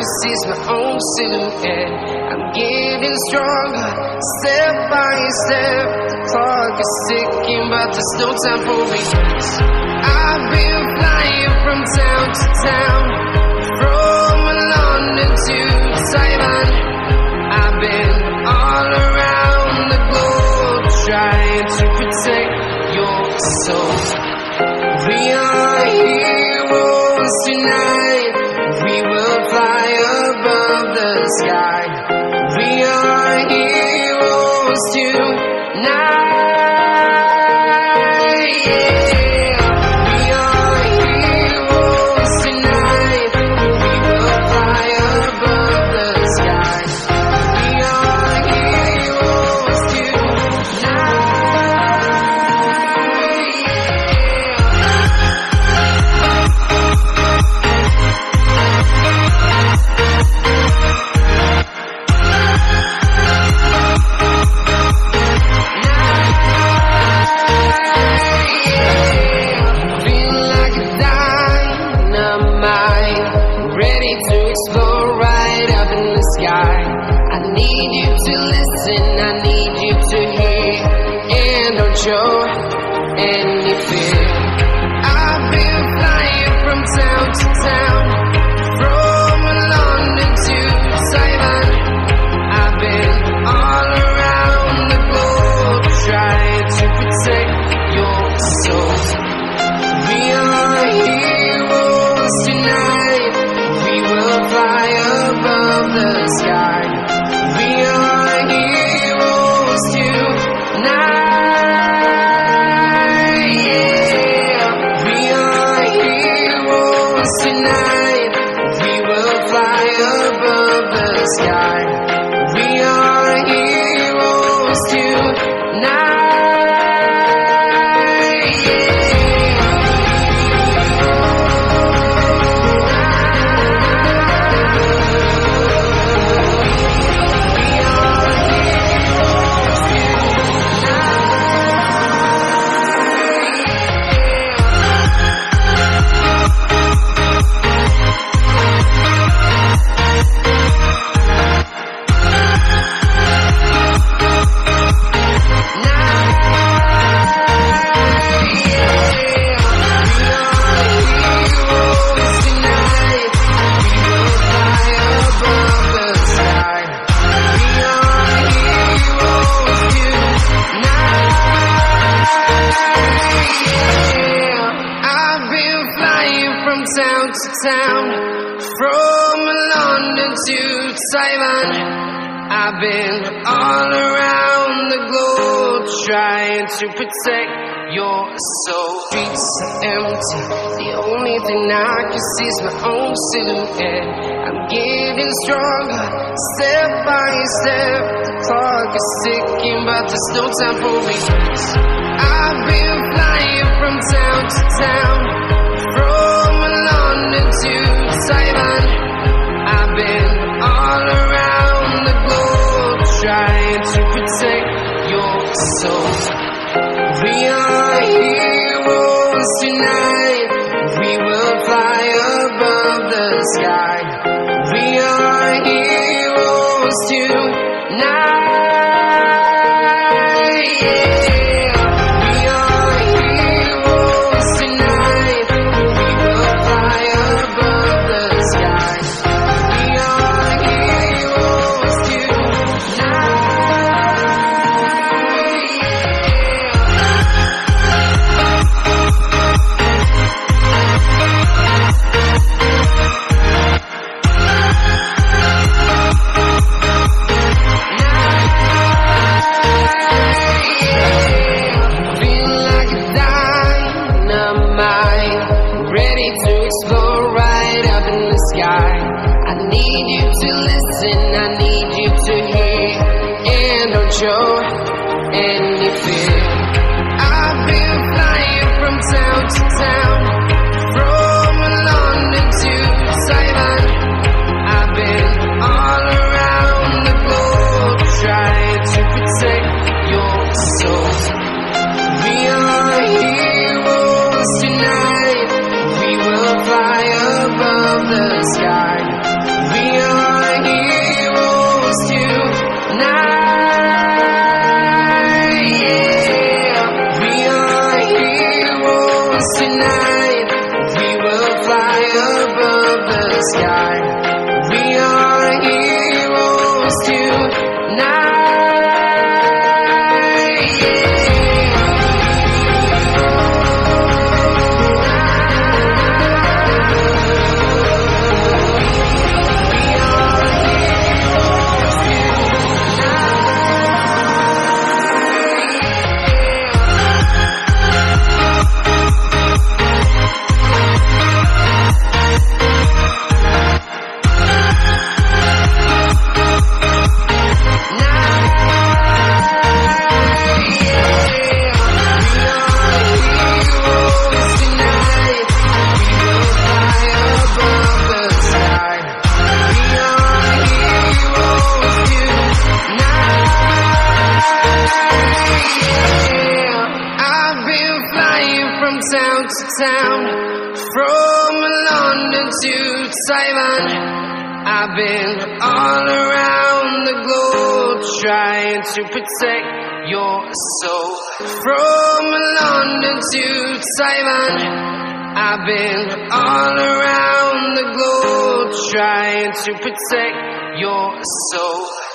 can see is my own silhouette. I'm getting stronger, step by step. The clock is ticking, but there's no time for regrets. I've been flying from town to town, from London to Taiwan. I've been all around the globe, trying to protect your soul. We are heroes tonight. We will fly above the sky. We are heroes tonight. Yeah. We are heroes tonight. We will fly above the sky. We are heroes tonight. Show any fear. I've been flying from town to town, from London to Taiwan. I've been all around the globe, trying to protect your soul. We are heroes tonight. We will fly above the sky. We are heroes tonight. Tonight, we will fly above the sky. We are heroes tonight. Town to town, from London to Taiwan. I've been all around the globe, trying to protect your soul. Streets are empty, the only thing I can see is my own silhouette. I'm getting stronger, step by step. The clock is ticking, but there's no time for regrets. I've been flying from town to town, from London to Taiwan. I've been all around the globe, trying to protect your soul. We are heroes tonight. We will fly above the sky. We are heroes tonight. Show any fear. I've been flying from town to town, from London to Taiwan. I've been all around the globe, trying to protect your soul. We are heroes tonight. We will fly above the sky. We from town to town, from London to Taiwan. I've been all around the globe trying to protect your soul. From London to Taiwan, I've been all around the globe trying to protect your soul.